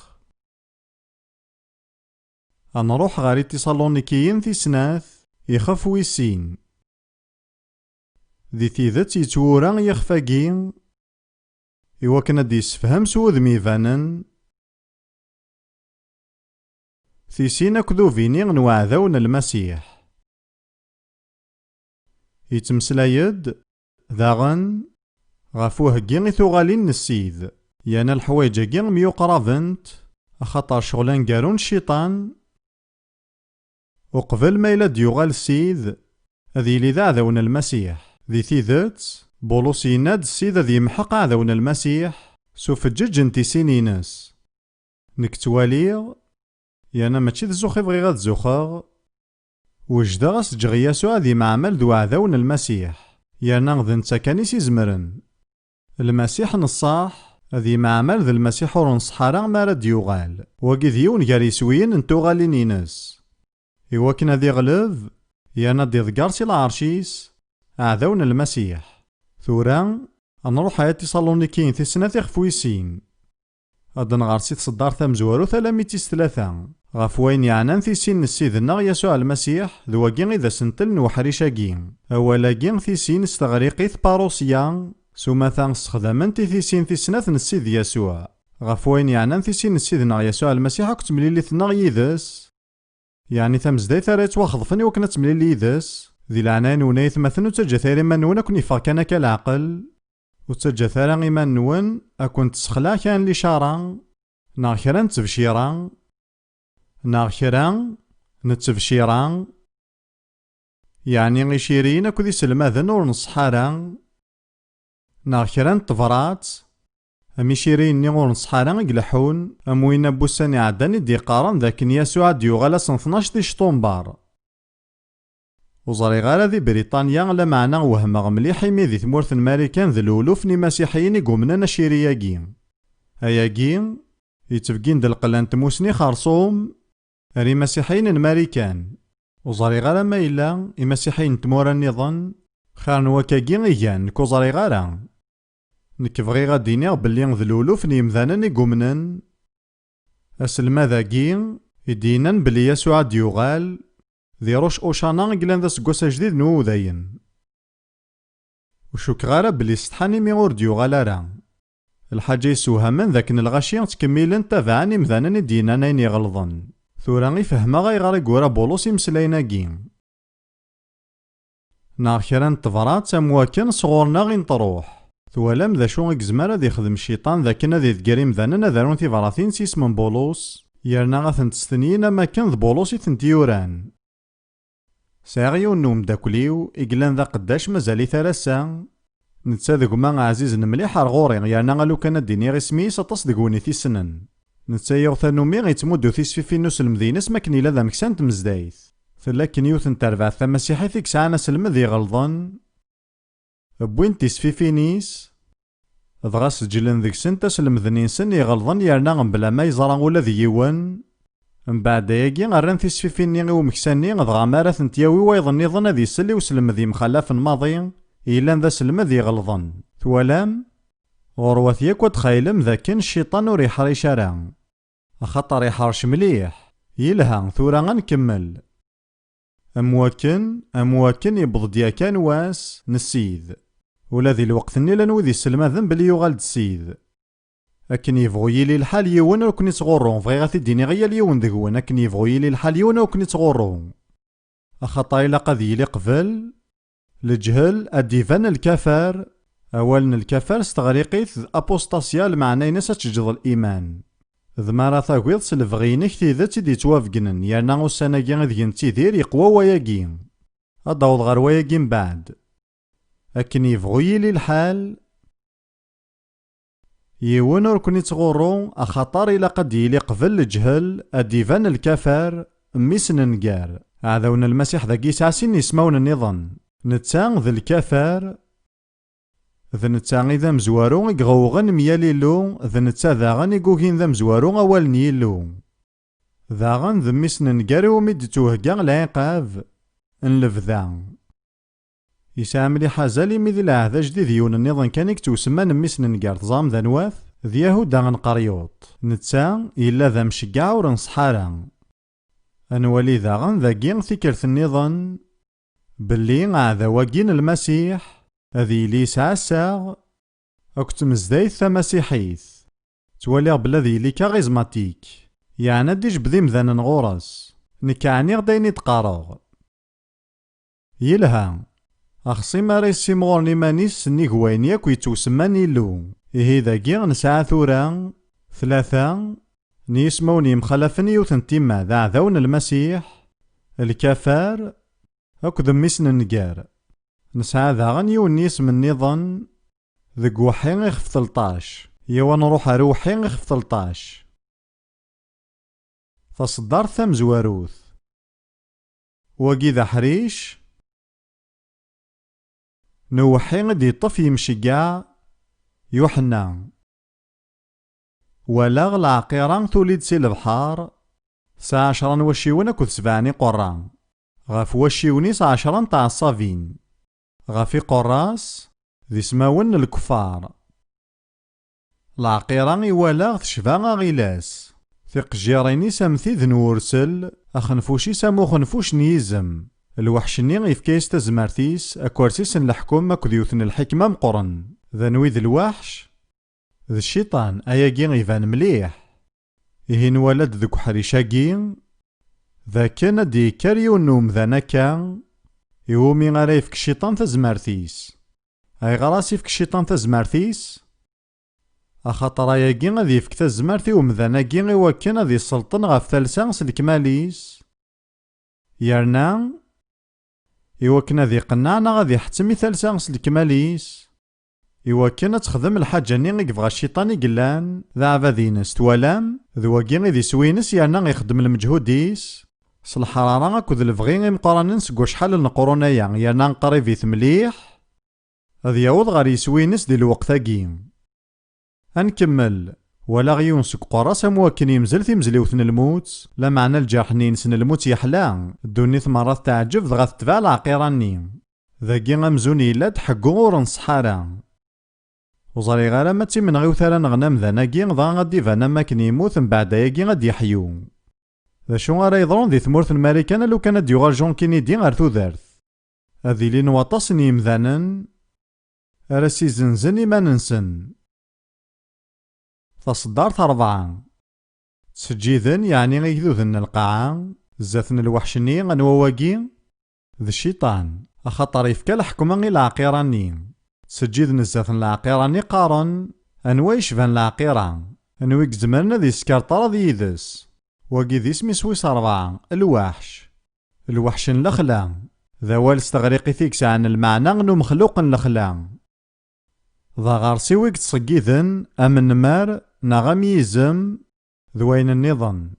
غنروح غاري تيصالونيكيين في سناث يخف ويسين ذي تيذات يتورا يخفاقين إوا كان دي يسفهم سوذ ميفانن ثيسين أكذو فيني نوعذون المسيح يتمسلايد ذاغن غفوه كين ثوغالين نسيذ يانا الحوايج كين ميوقرافنت أخطر شغلان قارون الشيطان وقبل ما يلا ديوغال السيد هذي لي ذا عذون المسيح ذي ثيذات بولوس يناد السيد ذي محق عذون المسيح سوف تجج انتي سينينس نكتواليغ يانا ماشي ذزوخي بغي غاد زوخاغ وجدا غاس جغياسو هذي معمل ذو عذون المسيح يانا غذن تاكانيس يزمرن المسيح نصاح هذي معمل ذا المسيح ورنصحارا ما راد يوغال وقي ذيون غاريسوين انتو غالينينس إوا كان ذي غلظ يانا دي ذكارسي العرشيس أعداون المسيح. ثورا نروح آيات تيصالونيكيين تيسنة تيخفويسين. غاد نغار سي تصدار تامزوارو 303 غف وين يعنان تيسين السيدنا يسوع المسيح ذواكين إذا سنتل نوحريشاكين أولاكين تيسين استغريقيث باروسيان سومثان استخدامن تيسين تيسنة السيد يسوع غف وين يعنان تيسين السيدنا يسوع المسيح كتمليلي ثنا يدس يعني تمزداي ثاريت واخذفني وكنا تمليلي يدس ذي العنان ونايث مثل وتجا ثاري من نون أكون يفاكنا كالعقل وتجا ثارا غيمان نون أكون تسخلا كان لي شارا ناخرا نتبشيرا ناخرا نتبشيرا يعني غيشيرين أكو ذي سلماذن ور نصحارا ناخرا نتفرات أمي شيرين نيغور نصحارا يقلحون أموين بوساني عداني دي قارن ذاك يسوع ديوغالا سن 12 دي شطومبار وزري غالا ذي بريطانيا لا معنا وهمغ مليح يمي ذي ثمورث الماريكان ذي الولوف ني مسيحيين يقومنا نشيرياكين أياكين يتفقين دل قلان تموسني خارصوم ري مسيحيين الماريكان وزري غالا ما إلا مسيحيين تمورا النظام خارن وكاكين إيان كو زري غالا نكفغي غادينيغ بلي ذي الولوف ني مذانن يقومنن أسلما ذاكين يدينن بلي يسوع ديوغال ذي روش أوشانا قلان ذا سقوسا جديد نو ذاين وشوك غارة بلي ستحاني ميغور ديوغالا راه الحاجة يسوها من ذاك الغاشي تكميلن تابعاني مذانني دينا ناين يغلظن ثورا يفهما غيغاري قورا بولوس يمسلايناكين ناخران تفرات امواكن صغورنا غين تروح ثوالام ذا شو اكزمارا ذي خدم الشيطان ذاكنا ذي ذكاري مذاننا ذارون تيفراثين سيس من بولوس يرنا غاثن تستنيين ما كان ذ بولوس يثنتيوران ساغيو نوم داكليو إقلان ذا قداش مازالي ثلاثة نتا ذقما عزيز نمليح رغوري يانا غالو كان ديني غي سميس أطاس دقوني في سنن نتا يغثى نومي غيتمودو في نوس المدينس ماكني لا ذا مكسان تمزدايث ثلاكن يوثن تربع ثمسيحي ثيك ساعنا سلمذي غلظن بوين في نيس ضغا سجلن ذيك سنتا سلمذنين سن يغلظن يانا غنبلا ما يزرا ولا ذي يوان من بعد ياكي غران تيسفيفيني غيو مكساني غضغا مارا ثنتياوي ويظن يظن ذي سلي وسلم ذي مخلاف ماضي إلا ذا سلم ذي غلظن ثوالام غروات ياكو تخيلم ذاكن الشيطان وريح ريشارا خاطر يحرش مليح يلها ثورا غنكمل أمواكن يبض دياكان واس نسيذ ولا ذي الوقت نيلا نوذي السلمة ذنب اللي يغالد سيذ أكن يفغو يلي الحال يون وكن يتغورون فغي غاثي ديني غيا اليون ذقون أكن يفغو يلي الحال يون وكن يتغورون أخطا إلا قد يلي قبل الجهل الديفان الكفر أولا الكفر استغريقيث أبوستاسيا المعنى ناس تجد الإيمان ذ مرة ثاقويض سلفغينك تيذات دي توافقنن يانا غساناكي غذين تيذير يقوى وياكين أداوض غير وياكين بعد أكن يفغو يلي الحال يون وركن يتغورو أخطار إلا قد يلي قبل الجهل الديفان الكفر ميسن نقار عذاون المسيح ذاك يسعسين يسمون النظام نتسان ذا الكفر ذا نتسان إذا مزوارو يغوغن مياليلو ذا نتسا ذاغن يقوكين ذا مزوارو أول نيلو ذاغن ذا ميسن نقار ومد توهقا العقاب انلفذا يسعى مليح زالي مذي العهد جديد يون النظام كان يكتوسما نميس ننقار تظام ذا نواث ذي يهودا غنقريوط نتسا إلا ذا مشقع ورنصحارا أنوالي ذا غن ذا كين ثيكرت النظام باللي ذا واقين المسيح ذي لي ساساغ أكتم زدايث مسيحيث توالي بلا ذي لي كاريزماتيك يعني ديش بذي مذان نغورس نكعني غدايني تقارغ يلها أخصي ماري السيمغور نيمانيس نيك وين ياكو يتوسمان يلو إيه ذاكي نسعى ثورا 3 نيسموني مخلفني يوثنتيما ذا عذاون المسيح الكفار أكو ذميسن نقار نسعى ذا غنيو نيسم النظام ذق وحين يخف 13 يوا نروح روحين يخف 13 فصدار ثم زواروث وقي ذا حريش نوحي غدي يطف يمشقع يوحنا ولا العقيران توليد سي البحار 19 وشيون أكو 7 قران غاف وشيونيس 10 تاع الصافين غافي قراص ذي سماون الكفار. العقيرة إوالاغ تشفى غيلاس، ثق جيريني سامثي ذن ورسل، أخنفوشي سامو خنفوش نيزم. الوحشني غيفكيس تزمارتيس أكوارسيس الحكومة كذيوثن الحكمة مقرن. ذنوي ذي الوحش ذي الشيطان أياقي غيفان مليح. إهين ولد ذك حريشاقي ذا كان دي كاريو النوم ذا كان يومي غالا يفك الشيطان تزمارتيس. أي غراس يفك الشيطان تزمارتيس أخاطر أياقي غادي يفك تزمارتي ومذاناقي غيوكن غادي يسلطن غاف ثالثا سلكماليس. يرنا يوكن غادي يقنعنا غادي يحتمي ثالثا سلكماليس. يوكن تخدم الحاجة ني غيبغى الشيطان يقلان ذا عبادينس توالام ذواقي غادي سوينس يرنا غيخدم المجهوديس. الحرارة أكد الفغي غيمقارنن سكو شحال القرونايا يرنا قريبيت مليح غادي يعوض غادي يسوينس دي الوقتاكي. أنكمل ولا غيون سك قراص مواكن يمزل تيمزليوثن الموت لا معنى الجرح نينسن الموت يحلا الدنيا مرات تعجب ضغا تتبع العقيراني ذاكي غمزون يلا تحقو ور نصحارا وزاري غالا ماتي من غيوثالا نغنام ذاناكي ضا غادي فانا ماكن يموت من بعد ياكي غادي يحيو. ذا شو غارا يضرون ذي ثمورث الماريكان لو كان ديوغال جون كينيدي غار تودارث هذي لين واطاس يمذانن راسي زنزن إما ننسن. تصدرت 4 سجيذن يعني غيذوذن القاعة زاثن الوحشني غنواواقي ذا الشيطان أخاطر يفكا الحكمة غي العقيراني. سجيذن زاثن العقيراني قارن أنوا يشفان العقيرة أنوا يكزمرنا ذي سكارطارة ذي يدس واقي ذي سمي سويس 4 الوحش. الوحشن لخلا ذا والس تغريقي فيكس عن المعنى غنو مخلوق لخلا ذا غارسي ويك تصقيذن أمن مار نغميزم ذوين النظام.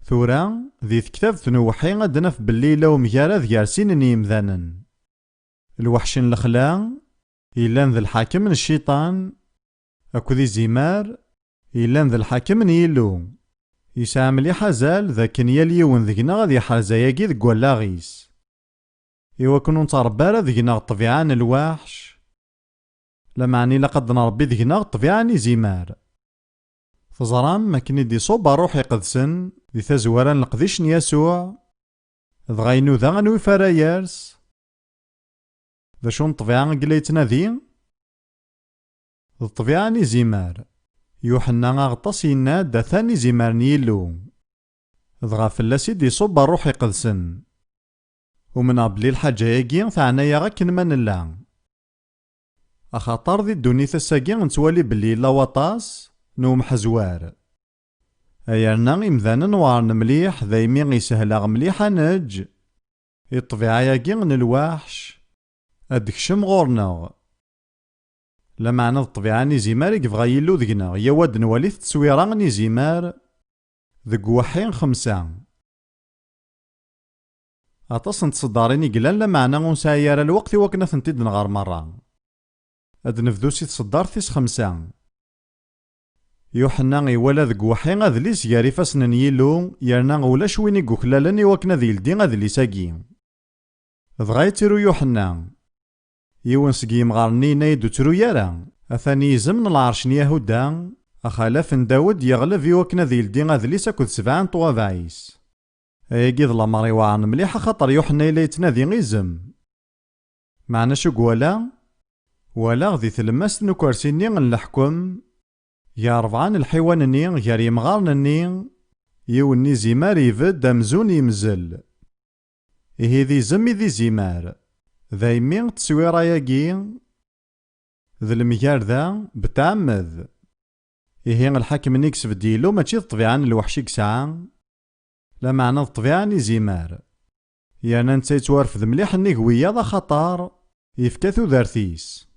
ثورا ذي كتاب ثنوحي غدنا في بالليلة ومجارة ذيارسين نيمذانن. الوحشن الخلا إلان ذي الحاكم من الشيطان أكو ذي زمار إلان ذي الحاكم من يلو يسعى مليح زال ذاك يليون ذينا غادي حرزاياكي ذك ولاغيس. إوا كنو نتربارا ذينا الطبيعان الوحش لمعني لقد نربي ذينا الطبيعان زمار. فزرام ما كني دي صوب روحي قدسن ذي تزوران القديش يسوع ذغينو ذا غنوي فرايرس ذا شون طبيعة قليتنا ذي الطبيعة زمار. يوحنا غطاس ينا دا ثاني زمار نيلو ذغا فلاسي دي صوب روحي قدسن ومن قبل الحاجة ياكي ثعنايا غاكن من الله أخاطر ذي الدوني ثساكي نتوالي بلي لا وطاس نوم حزوار. أيرنا إمذانا نوارن مليح ذايمي غيسهلا مليح نج الطبيعة ياكي غن الوحش أدكشم غورنا لا معنى الطبيعة نيزيمار يكفغا يلو ذقنا يا واد نوالي تسويرا نيزيمار ذق وحين 5 أطاس نتصدارين يقلان لا معنى غنساير الوقت وكنا ثنتيد نغار مرة أد نفذوسي تصدار تيس 5. يوحنا غيوالا ذق وحين غذليس ياري فاسنن يلو يرنا غولاش وين يقوكلالن يوكنا ذي لدي غذليساكي ذغاي تيرو يوحنا يوان سقي مغارني نايدو ترو يارا أثاني يزمن العرش يهودا أخالاف داود يغلب يوكنا ذي لدي غذليسا كود 7 طوافايس. أياكي ظلا ماري وعن مليحة خاطر يوحنا إلا يتنادي غيزم معنا شو قوالا ولا غذي ثلماس نكوارسيني غنلحكم يا 4 الحيوان ني غير يمغارن ني يوني زمار يفد أمزون يمزل إيه ذي زمي ذي زمار ذايمين تسويرا ياكي ذي الميار ذا بتعمد إيه الحاكم نيكس بديلو ماشي الطبيعة الوحشي كساعة لا معنى الطبيعة نزيمار يعني انت يتوارفد مليح النقوية ذا خطر يفكاثو ذارثيس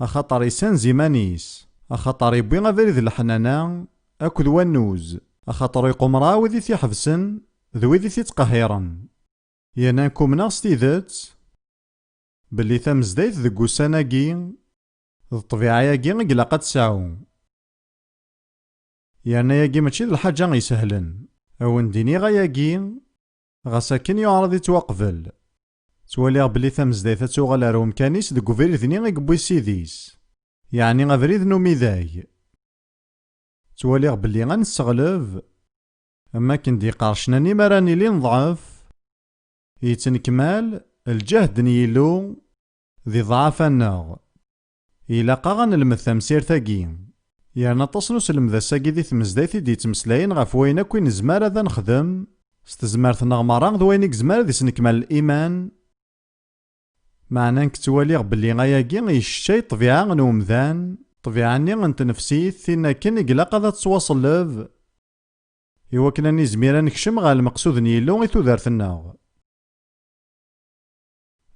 أخطر يسان زيمانيس أخطر يبوي غذري ذي الحنانا أكد ونوز أخطر يقوم راوي ذي تيحفسن ذوي ذي تيتقهيرن ينانكو مناغ ستيذات بلي ثمزدايت ذكو ساناكي ذي الطبيعة ياكي غيلا قد ساعو يعني ياكي ماشي ذي الحاجة غيسهلن أو نديني غياكي غساكن يعرض يتوقفل تواليغ بلي تمزدايث تتوغل ار أمكانيس ديك وفريدني يقبوي سيديس، يعني غفريد نوميداي. تواليغ بلي غنستغلب، أما كندي قارشناني مراني لي نضعف، يتنكمال الجهد نيلو ذي ضعف الناغ. إلاقا غنلمد تمسيرتاكي، يعني تصنو سلم ذا ساكي دي تمزدايثي دي تمسلاين غف وين اكو نزمار هذا نخدم، ستزمارت نغمران ذ وين يكزمار ذي سنكمال الإيمان. معنى نكتواليغ بلي غاياكي يشتاي طبيعة نومذان، طبيعة ني غنتنفسيت ثينا كن إقلاقا ذا تواصل لذ. إوا كنا نزميرا نكشم غا المقصود نيلو غي تودارت الناغ.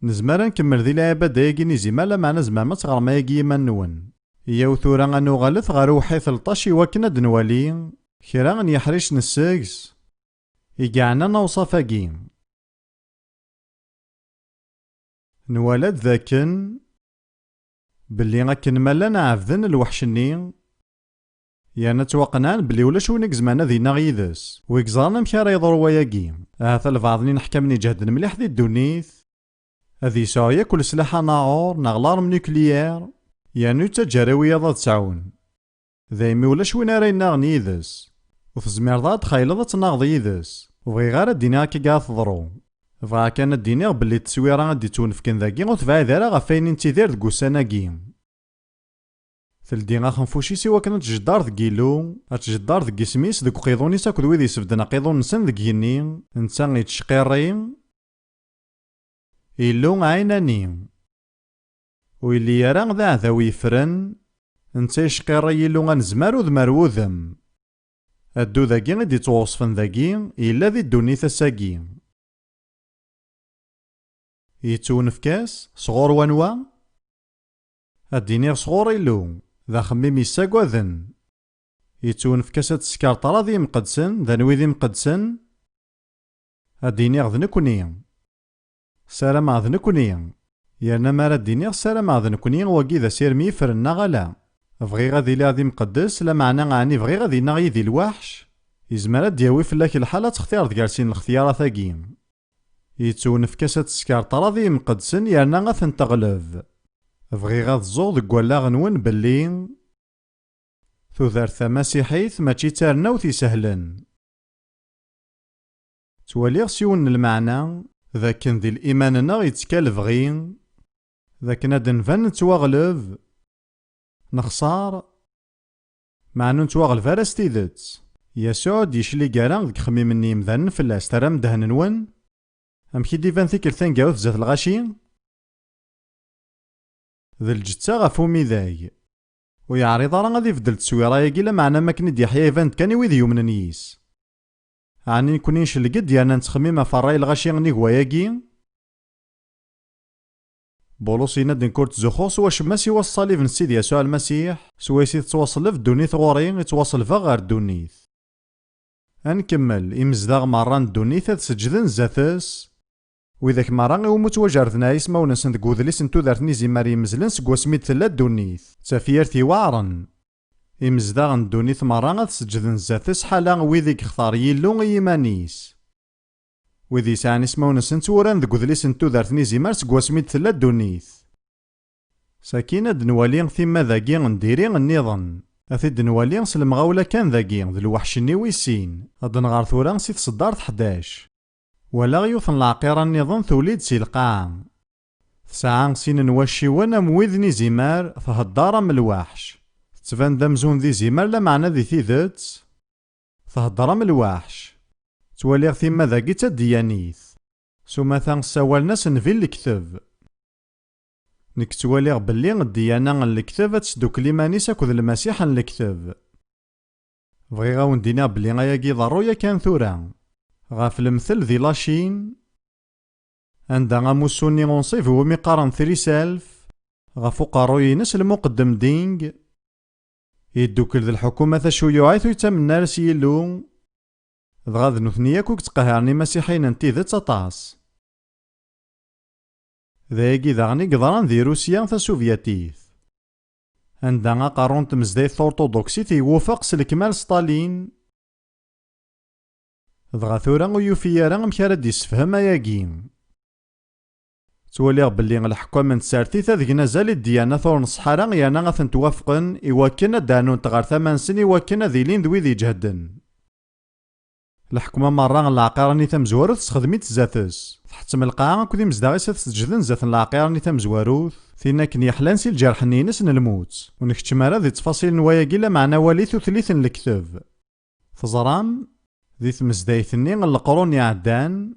نزمارا نكمل ذي العبادة ياكي نزيمالا معنا زمامة غرما ياكي يمان نون. إيا ثورا غنوغالث غا روحي 13 إوا كنا دنوالي كرا غنيحريش نساكس إيقعنا نوصفاكي. نوالد ذاكن بلي غاكن مالا نعفذن الوحشني، يعني توقنان بلي ولاش وين كزمانا ذينا غيدس ويكزارنا مكا راه يضر وياكي. هذا البعضني نحكمني جهد مليح ذي الدونيث هذي ساعية كل سلاح ناعور نغلارم نيكليير، يعني تجاروية ضاد تعاون ذايمي ولاش وين راه يناغ يدس وفزمير ضاد تخيل تناغض يدس وبغي غير الدنيا كي قاع تضرو. فغا كان الدنيا بلي التصويرة غادي تونفكن ذاكي وتبعي ذرا غفاين انتي دير دكو سناكي. ثلدي غا خنفوشي سوا كانت تجدار ذكيلو اتجدار ذكي سميس ذك قيضوني ساكد ويدي سبدنا قيضون نسن ذكيني انسان يتشقيرين إلو عيناني ويلي يرى ذا ذوي فرن انتا يشقير يلو غنزمار وذمار وذم ادو ذاكي غدي توصفن ذاكي إلا ذي الدونيث الساكي. يتونفكاس صغور وانوا الدينيغ صغور إلو ذا خميم يساقوذن يتونفكاس تسكار طراضي مقدسن ذا نويذي مقدسن الدينيغ ذنكوني سلام عذنكوني، يانا مارا الدينيغ سلام عذنكوني واكي ذا سيرمي فرنا غلا بغي غادي لا غادي مقدس لا معنى غاني بغي غادي ناغي ذي الوحش يزمر دياوي فلاك الحالة تختار تقارسين الاختيارات ثاقيم. يتونفكاس تسكار طراضي مقدسن يانا غاثن تغلب بغي غاد زوض كوالا غنون بلي ثوثارث مسيحيث ماشي تارنا وتيسهلن. تواليغ سيون المعنى ذاكن ذي الإيمان ناغ يتكالف غين ذاك نادن فان نتواغلب نخسار معنو نتواغلب على ستيدت يسوع ديشلي كاران ذك خميم النيم ذان فلاس ترام دهن نون أمكي ديفان ثيكل ثانكاوث زات الغاشي ذا الجتة غفو ميذاي ويعرض راه غادي يفدل تسويرا ياكي لا معنى ماكن ديحيا يفانت كان ويذ يومن نيس عني كونينش القد يانا نتخميم فراي الغاشي غني هواياكي بولوس يناد نكورت زخوص واش ماسي وصالي في نسيد يسوع المسيح سويسي تواصل في الدونيث غوري يتواصل فا غير الدونيث. انكمل إمزداغ مران الدونيث هاد سجدن زاتس وإذاك مران يوموت وجارتنا يسما ونسن دك وذليس نتو دارتني زي ماري مزلن سكوا سميت ثلا الدونيث تافيرتي وعرن إمزداغ الدونيث مران هاد سجدن زاتس حالا ويذيك اختار يلو يمانيس وذي سعني اسمه ونسن توران ذك وذليس نتو دارتني زي مار سكوا سميت ثلا الدونيث. ساكينة دنوالي ثيما ذاكي نديري النظام أثيد نوالي سلمغاولا كان ذاكي ذو الوحشني ويسين هاد نغار ثوران سي تصدارت 11 ولا غيوثن العقيرة النظام ثوليد سي القاع ساعة سين نواشي وانا مويذني زمار تهدارا من الوحش تفان دمزون ذي زمار لا معنى ذي ثيذت تهدارا من الوحش تواليغ ثيما ذاكي تديانيث سوما ثان سوال ناس نفي الكتب نكتواليغ بلي الديانة الكتاب تسدوك ليمانيس اكد المسيح الكتاب بغي غاون دينا بلي غاياكي ضرويا كان ثورا غاف المثل ذي لاشين عندها غاموسوني غنصيف هو ميقارن 3000 غافو قاروينس المقدم دينغ يدوكل ذي الحكومة شيوعيث يتمنى رسيلو ضغاذ نثنيا كوك تقهرني مسيحيين انتي ذات تطاس ذاكي ذاغني قدران ذي روسيا السوفياتيث عندها قارون تمزدايث أورتودوكسي تيوافق سلكمال ستالين ضغا ثورا ويوفيا راه مكارا ديسفهم اياكي تواليغ بلي الحكام نتسارتيت ذيك نزال الديانة ثور نصحارا يانا غاثن توافقن إواكن دانون تغار ثمان سن إواكن ذيلين ذوي ذي جهدن. الحكمة مرة العقيراني تمزوروث تخدميت زاتس تحتم القاعة كودي مزداغيس تسجدن زات العقيراني تمزوروث ثينا كن يحلان سي الجرح نينس الموت ونكتشم راه ذي تفاصيل نوايا كيلا معنا واليث وثليث الكتاب. تزرام ذي تمزدايثني القرون يعدان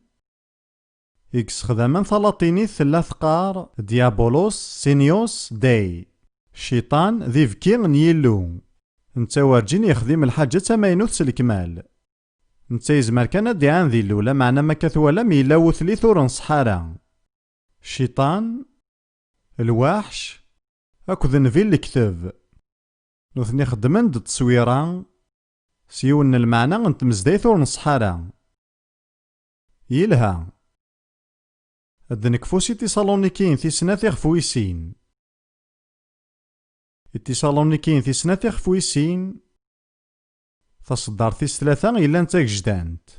إكس خداما ثلاطيني ثلاث قار ديابولوس سينيوس داي الشيطان ذي فكي نيلو نتا وارجين يخدم الحاجة تماينوث سالكمال. نتا يزمر كان ديعان ذي اللولة معنا ما كثوالا ميلا وثليث ورنصحارا الشيطان الوحش أكذ نفيل الكتاب نوثني خدمن د التصويران سيون المعنى نتمزدايث ورنصحارا يلها الدنكفوسي تيصالونيكين في سنة خفويسين التيصالونيكين في سنة خفويسين تصدر تيس ثلاثة إلا نتا جدانت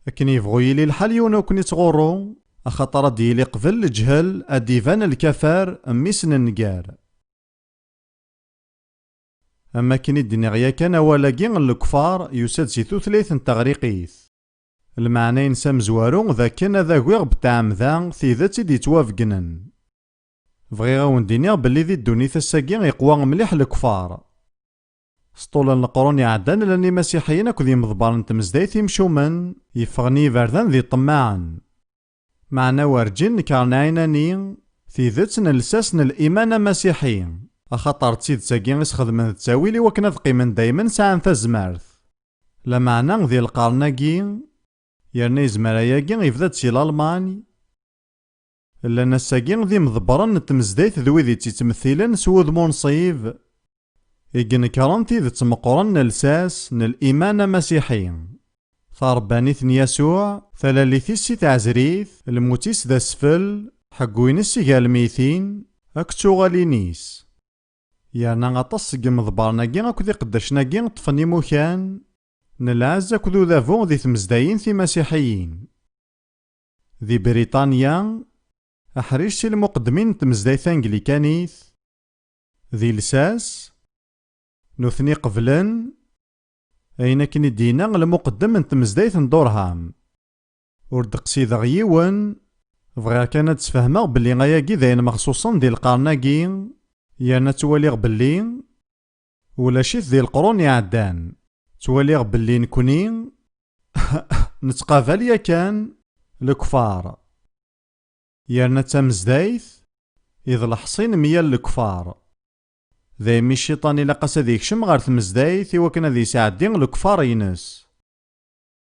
لكن يبغو يلي الحال يونو كني تغورو أخطر ديلي قبل الجهل أديفان الكفار أميسن النقار. أما كني الدنيا كان ولاقين الكفار يساد سيثو ثلاث تغريقيث المعنى ينسام زوارو ذا كان ذا غويغ بتاعم ذا ثيذاتي دي توافقنن فغيغا وندينيغ بلي ذي الدونيث الساقين يقوى مليح الكفار سطولا القرون يعدان لاني مسيحيين اكو ذي مضبار تمزدايث يمشومن يفغني فردان ذي طماعا معنا وارجين كارنايناني ثيذاتنا لساسنا الإيمان مسيحيين أخطر تسيد ساقين يسخدمن التاويلي وكنا ثقيمن دايما ساعن ثزمارث لمعنى ذي القرناقين يرني زمراياكين يفدات سي الألماني إلا نساكين ذي مضبرن التمزدايث ذوي ذي تتمثيلن سوذ منصيف إيقن كرنتي ذي تمقرن الساس الإيمان مسيحيين ثاربانيث يسوع ثلاليثيس سي تعزريث الموتيس ذا سفل حقوينس الميثين أكتو غالينيس يانا غطس مضبرناكي أكو ذي قداشناكي طفني موكان نلعز أكو ذو ذافون ذي تمزدايين ثي مسيحيين ذي بريطانيا أحريش سي المقدمين تمزدايث أنجليكانيث ذي لساس نوثني قبلن أين كني دينا المقدم من تمزدايث ندورهام ورد قصيدة غيون فغير كانت تفهمه بلي غياكي ذاين مخصوصا دي القرناكي يانا تواليغ بلي ولا شيث ذي القرون يعدان تواليغ بلي نكوني نتقابل يا كان الكفار يانا تمزدايث إذ الحصين ميال الكفار ذايمي الشيطان إلا قاس ذي يكشم غار تمزدايث وكنا ذي ساعدين الكفار ينس